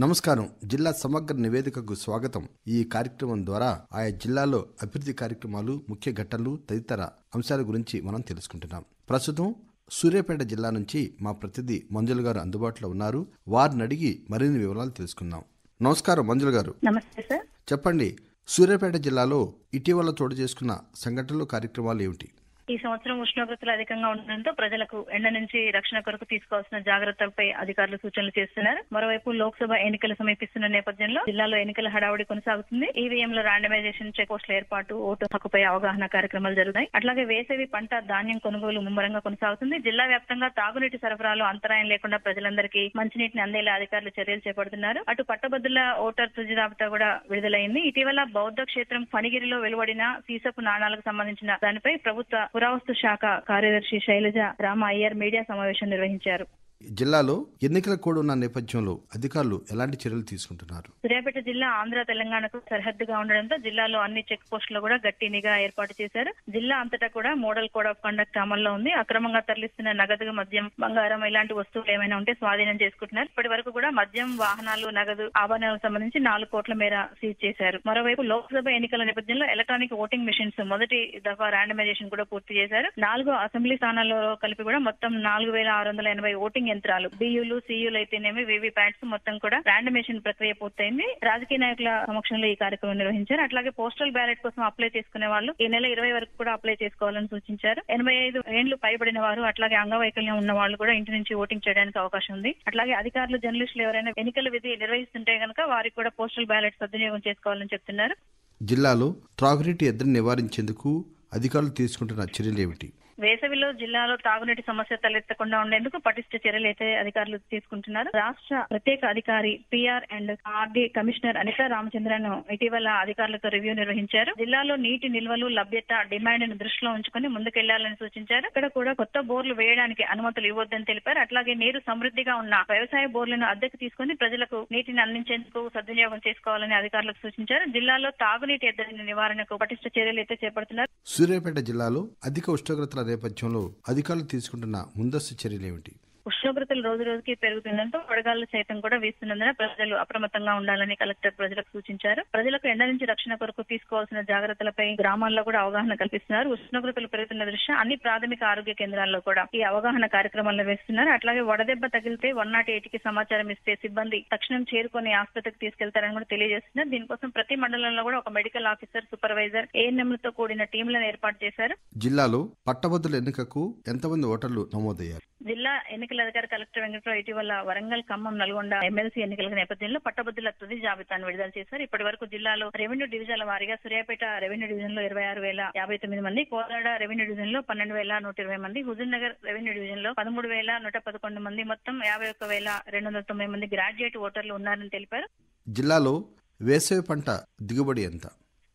నమస్కారం. జిల్లా సమగ్ర నివేదికకు స్వాగతం. ఈ కార్యక్రమం ద్వారా ఆయా జిల్లాలో అభివృద్ధి కార్యక్రమాలు, ముఖ్య ఘట్టనలు తదితర అంశాల గురించి మనం తెలుసుకుంటున్నాం. ప్రస్తుతం సూర్యాపేట జిల్లా నుంచి మా ప్రతినిధి మంజుల గారు అందుబాటులో ఉన్నారు. వారిని అడిగి మరిన్ని వివరాలు తెలుసుకుందాం. నమస్కారం మంజుల గారు. నమస్తే సార్. చెప్పండి, సూర్యాపేట జిల్లాలో ఇటీవల చోటు చేసుకున్న సంఘటనలు, కార్యక్రమాలు ఏమిటి? ఈ సంవత్సరం ఉష్ణోగ్రతలు అధికంగా ఉండడంతో ప్రజలకు ఎండ నుంచి రక్షణ కొరకు తీసుకోవాల్సిన జాగ్రత్తలపై అధికారులు సూచనలు చేస్తున్నారు. మరోవైపు లోక్సభ ఎన్నికలు సమీపిస్తున్న నేపథ్యంలో జిల్లాలో ఎన్నికల హడావుడి కొనసాగుతుంది. ఈవీఎంల ర్యాండమైజేషన్, చెక్ పోస్టుల ఏర్పాటు, ఓటు హక్కుపై అవగాహన కార్యక్రమాలు జరుగుతాయి. అట్లాగే వేసవి పంట ధాన్యం కొనుగోలు ముమ్మరంగా కొనసాగుతుంది. జిల్లా వ్యాప్తంగా తాగునీటి సరఫరాలో అంతరాయం లేకుండా ప్రజలందరికీ మంచినీటిని అందేలా అధికారులు చర్యలు చేపడుతున్నారు. అటు పట్టభద్రుల ఓటర్ తుది జాబితా కూడా విడుదలైంది. ఇటీవల బౌద్ధ క్షేత్రం ఫణిగిరిలో వెలువడిన సీసపు నాణాలకు సంబంధించిన దానిపై ప్రభుత్వ పురావస్తు శాఖ కార్యదర్శి శైలజ రామ అయ్యర్ మీడియా సమావేశం నిర్వహించారు. జిల్లాలో ఎన్నికల కోడ్ ఉన్న నేపథ్యంలో అధికారులు ఎలాంటి చర్యలు తీసుకుంటున్నారు? సూర్యాపేట జిల్లా ఆంధ్ర తెలంగాణకు సరిహద్దుగా ఉండడంతో జిల్లాలో అన్ని చెక్ పోస్టులు కూడా గట్టి నిఘా ఏర్పాటు చేశారు. జిల్లా అంతటా కూడా మోడల్ కోడ్ ఆఫ్ కండక్ట్ అమల్లో ఉంది. అక్రమంగా తరలిస్తున్న నగదు, మద్యం, బంగారం ఇలాంటి వస్తువులు ఏమైనా ఉంటే స్వాధీనం చేసుకుంటున్నారు. ఇప్పటి వరకు కూడా మద్యం, వాహనాలు, నగదు, ఆభరణాలకు సంబంధించి 4 కోట్ల మేర సీజ్ చేశారు. మరోవైపు లోక్సభ ఎన్నికల నేపథ్యంలో ఎలక్ట్రానిక్ ఓటింగ్ మెషిన్స్ మొదటి దఫా ర్యాండమైజేషన్ కూడా పూర్తి చేశారు. 4 అసెంబ్లీ స్థానాల్లో కలిపి కూడా మొత్తం 4680 ఓటింగ్ యంత్రాలు, బియ్యులు, సియులు అయితేనేమి, వివి ప్యాట్స్ మొత్తం కూడా ర్యాండమేషన్ ప్రక్రియ పూర్తయింది. రాజకీయ నాయకుల సమక్షంలో ఈ కార్యక్రమం నిర్వహించారు. అట్లాగే పోస్టల్ బ్యాలెట్ కోసం అప్లై చేసుకునే వాళ్ళు ఈ నెల 20 వరకు కూడా అప్లై చేసుకోవాలని సూచించారు. 85 ఏళ్లు పైబడిన వారు, అట్లాగే అంగవైకల్యం ఉన్న వాళ్ళు కూడా ఇంటి నుంచి ఓటింగ్ చేయడానికి అవకాశం ఉంది. అట్లాగే అధికారులు, జర్నలిస్టులు ఎవరైనా ఎన్నికల విధి నిర్వహిస్తుంటే కనుక వారికి కూడా పోస్టల్ బ్యాలెట్ సద్వినియోగం చేసుకోవాలని చెప్తున్నారు. జిల్లాలో త్రాగునీటి ఎద్దడిని నివారించేందుకు అధికారులు తీసుకుంటున్న చర్యలు ఏమిటి? వేసవిలో జిల్లాలో తాగునీటి సమస్య తలెత్తకుండా ఉండేందుకు పటిష్ట చర్యలు అయితే అధికారులు తీసుకుంటున్నారు. రాష్ట్ర ప్రత్యేక అధికారి PR and RD commissioner Anita Ramachandran ఇటీవల అధికారులతో రివ్యూ నిర్వహించారు. జిల్లాలో నీటి నిల్వలు, లభ్యత, డిమాండ్ ను దృష్టిలో ఉంచుకుని ముందుకెళ్లాలని సూచించారు. ఇక్కడ కూడా కొత్త బోర్లు వేయడానికి అనుమతులు ఇవ్వొద్దని తెలిపారు. అట్లాగే నీరు సమృద్ధిగా ఉన్న వ్యవసాయ బోర్లను అద్దెకు తీసుకుని ప్రజలకు నీటిని అందించేందుకు సద్వినియోగం చేసుకోవాలని అధికారులకు సూచించారు. జిల్లాలో తాగునీటి ఎద్దడి నివారణకు పటిష్ట చర్యలు అయితే చేపడుతున్నారు. సూర్యాపేట జిల్లాలో అధిక ఉష్ణోగ్రతల నేపథ్యంలో అధికారులు తీసుకుంటున్న ముందస్తు చర్యలు ఏమిటి? ఉష్ణోగ్రతలు రోజు రోజుకి పెరుగుతుండటంతో వడగాళ్లు సైతం కూడా వీస్తున్నందున ప్రజలు అప్రమత్తంగా ఉండాలని కలెక్టర్ ప్రజలకు సూచించారు. ప్రజలకు ఎండ నుంచి రక్షణ కొరకు తీసుకోవాల్సిన జాగ్రత్తలపై గ్రామాల్లో కూడా అవగాహన కల్పిస్తున్నారు. ఉష్ణోగ్రతలు పెరుగుతున్న దృష్ట్యా అన్ని ప్రాథమిక ఆరోగ్య కేంద్రాల్లో కూడా ఈ అవగాహన కార్యక్రమాలు నిర్వహిస్తున్నారు. అట్లాగే వడదెబ్బ తగిలితే 108 కి సమాచారం ఇస్తే సిబ్బంది తక్షణం చేరుకొని ఆసుపత్రికి తీసుకెళ్తారని కూడా తెలియజేస్తున్నారు. దీనికోసం ప్రతి మండలంలో కూడా ఒక మెడికల్ ఆఫీసర్, సూపర్వైజర్, ఏఎన్ఎంలతో కూడిన టీంలను ఏర్పాటు చేశారు. జిల్లాలో పట్టభద్రుల ఎన్నికకు ఎంతమంది ఓటర్లు నమోదయ్యారు? జిల్లా ఎన్నికల అధికారి కలెక్టర్ వెంకటరావు ఇటీవల వరంగల్, ఖమ్మం, నల్గొండ ఎమ్మెల్సీ ఎన్నికల నేపథ్యంలో పట్టభద్రుల తుది జాబితాను విడుదల చేశారు. ఇప్పటి వరకు జిల్లాలో రెవెన్యూ డివిజన్ల వారీగా సూర్యాపేట రెవెన్యూ డివిజన్ లో 26,059 మంది, కోదాడ రెవెన్యూ డివిజన్ లో 12,120 మంది, హుజూర్ నగర్ రెవెన్యూ డివిజన్ లో 13,111 మంది, మొత్తం 51,290 మంది గ్రాడ్యుయేట్ ఓటర్లు ఉన్నారని తెలిపారు. జిల్లాలో వేసవి పంట దిగుబడి ఎంత?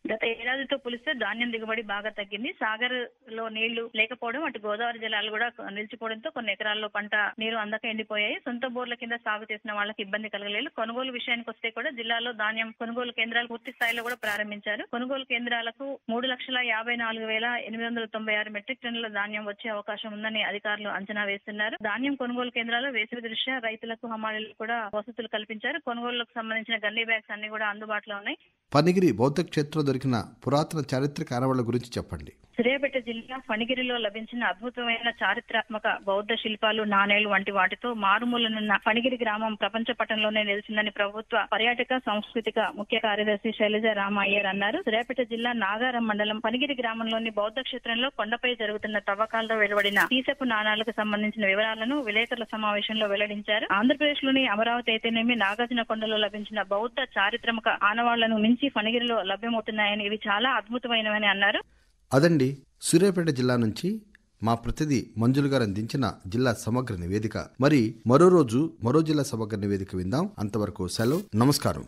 గత ఏడాదితో పోలిస్తే ధాన్యం దిగుబడి బాగా తగ్గింది. సాగర్ లో నీళ్లు లేకపోవడం, అటు గోదావరి జలాలు కూడా నిలిచిపోవడంతో కొన్ని ఎకరాల్లో పంట నీరు అందక ఎండిపోయాయి. సొంత బోర్ల కింద సాగు చేసిన వాళ్ళకి ఇబ్బంది కలగలేదు. కొనుగోలు విషయానికి వస్తే కూడా జిల్లాలో ధాన్యం కొనుగోలు కేంద్రాలు పూర్తి స్థాయిలో కూడా ప్రారంభించారు. కొనుగోలు కేంద్రాలకు 3,54,896 మెట్రిక్ టన్నుల ధాన్యం వచ్చే అవకాశం ఉందని అధికారులు అంచనా వేస్తున్నారు. ధాన్యం కొనుగోలు కేంద్రాల్లో వేసవి దృష్ట్యా రైతులకు, హమాలీలకు కూడా వసతులు కల్పించారు. కొనుగోలుకు సంబంధించిన గన్నీ బ్యాగ్స్ అన్ని కూడా అందుబాటులో ఉన్నాయి. ఫణిగిరి బౌద్ధ క్షేత్రం దొరికిన పురాతన చారిత్రక ఆనవాళ్ల గురించి చెప్పండి. సూర్యాపేట జిల్లా ఫణిగిరిలో లభించిన అద్భుతమైన చారిత్రాత్మక బౌద్ధ శిల్పాలు, నాణేలు వంటి వాటితో మారుమూలనున్న ఫణిగిరి గ్రామం ప్రపంచ పటంలోనే నిలిచిందని ప్రభుత్వ పర్యాటక, సాంస్కృతిక ముఖ్య కార్యదర్శి శైలజ రామ అయ్యర్ అన్నారు. సూర్యాపేట జిల్లా నాగారం మండలం ఫణిగిరి గ్రామంలోని బౌద్ధ క్షేత్రంలో కొండపై జరుగుతున్న తవ్వకాల్లో వెలువడిన సీసపు నాణాలకు సంబంధించిన వివరాలను విలేకరుల సమావేశంలో వెల్లడించారు. ఆంధ్రప్రదేశ్ లోని అమరావతి అయితేనేమి, నాగార్జున కొండలో లభించిన బౌద్ధ చారిత్రక ఆనవాళ్లను మించి ఫణిగిరిలో లభ్యమవుతున్నాయని, ఇవి చాలా అద్భుతమైనవని అన్నారు. అదండి, సూర్యాపేట జిల్లా నుంచి మా ప్రతినిధి మంజుల గారు అందించిన జిల్లా సమగ్ర నివేదిక. మరి మరో రోజు మరో జిల్లా సమగ్ర నివేదిక విందాం. అంతవరకు సెలవు, నమస్కారం.